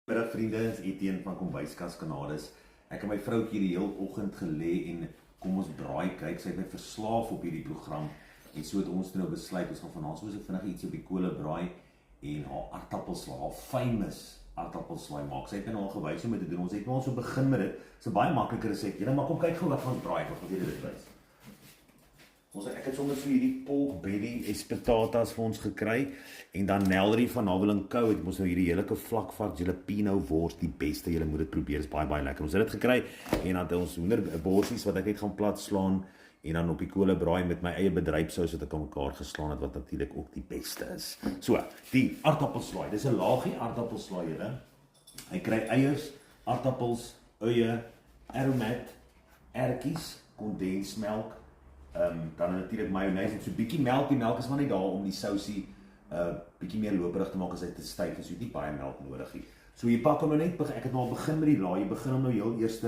Middag vriende, is Etienne van Kombuiskas Kanades. Ek en my vroukie die heel oggend gelê en kom ons braai kyk. Sy het my verslaaf op hierdie program en so het ons nou besluit ons gaan vanaand so vinnig iets op die kolle braai en haar aardappelslaai, haar famous aardappelslaai maak. Sy het nou al gewys hoe om dit te doen. Ons het nou al so begin met dit. Dis 'n baie maklike resep. Julle maar kom kyk gou wat van braai, wat gaan julle dit wys. Ek het sommer vir hierdie pork belly espetatas vir ons gekry en dan Nelrie van Haveling Co het ons nou hierdie heerlike vlakvark jalapeno wors, die beste, julle moet dit probeer, is baie lekker. Ons het dit gekry en dan het ons hoenderborsies wat ek net gaan plat slaan en dan op die kolle braai met my eie bedryfsous wat ek aan mekaar geslaan het wat natuurlik ook die beste is. So, die aardappelslaai, dis 'n laagie aardappelslaai julle. Hy kry eiers, aardappels, uie, aromat, ertjies, kondensmelk. Dan natuurlik mayonaise en so 'n bietjie melk. Die melk is maar net daar om die sousie bietjie meer loperig te maak as hy te styf is. Jy het nie baie melk nodig nie. So jy pak hom nou net, ek het nou al begin met die laai. Jy begin hom nou heel eers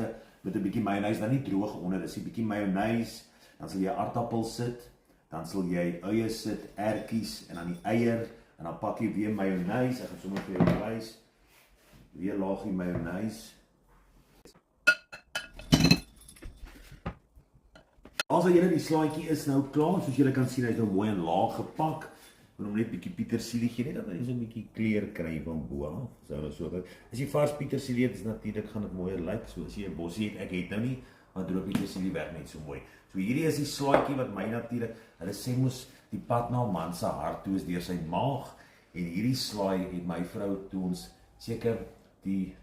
met 'n bietjie mayonaise, dan nie droog onder, dis 'n bietjie mayonaise. Dan sal jy aardappels sit, dan sal jy uie sit, ertjies en dan die eier en dan pak jy weer mayonaise. Ek gaan sommer vir jou wys. Weer laagie mayonaise. As julle die slaaitjie is nou klaar, soos julle kan sien, hy is nou mooi en laag gepak. Ek wil hom net 'n bietjie petersilie gee, net dat hy so 'n bietjie kleur kry van bo af. So. As jy vars petersilie het, is natuurlik gaan dit mooier lyk. So as jy 'n bossie het, ek het nou nie, maar droog petersilie werk net so mooi. So hierdie is die slaaitjie wat my natuurlik, hulle sê mos die pad na 'n man se hart toe is deur sy maag en hierdie slaai het my vrou toe ons seker die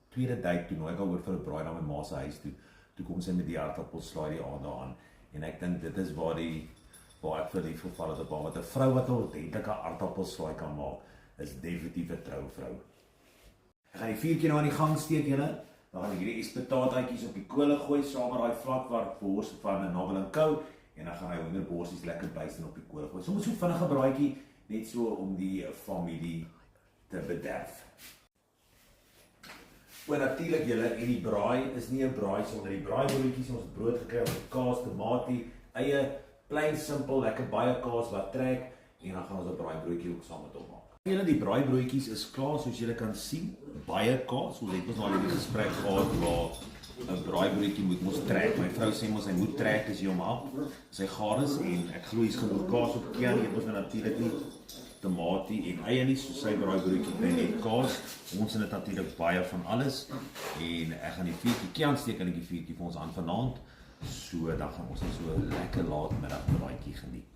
tweede date toe nou ek al oor vir 'n braai na my ma se huis toe. Toe kom sy met die aardappelslaai die aand daaraan. En ek dink dit is waar ek verlief geval het op haar, wat 'n vrou wat 'n ordentlike aardappelslaai kan maak, is definitief 'n trouvrou. Ek gaan die vuurtjie nou aan die gang steek julle. Dan gaan ek hierdie espetataatjies op die kolle gooi saam met daai vlakvarkbors van 'n Haveling Co en dan gaan hy hoenderborsies lekker byste op die kolle gooi. Soms so vinnige braaitjie net so om die familie te bederf. Maar natuurlik julle, en die braai is nie 'n braai sonder die braaibroodjies. Ons het brood gekry met kaas, tomatie, eie, plain simpel, lekker baie kaas wat trek en dan gaan ons 'n braaibroodjie ook saam met hom maak. Julle, die braaibroodjies is klaar soos julle kan sien, baie kaas. Ons het ons al hierdie gesprek gehad waar 'n braaibroodjie moet mos trek. My vrou sê mos hy moet trek as jy hom af. Sy gaar is en ek glo hier's genoeg kaas op keer. Jy moet natuurlik nie tomatie en eie nie, so sy braaibroodjie kry net kaas. Ons het natuurlik baie van alles en ek gaan die vuurtjie aansteek en die vuurtjie vir ons aan vanaand. So dan gaan ons so 'n lekker laatmiddag braaitjie geniet.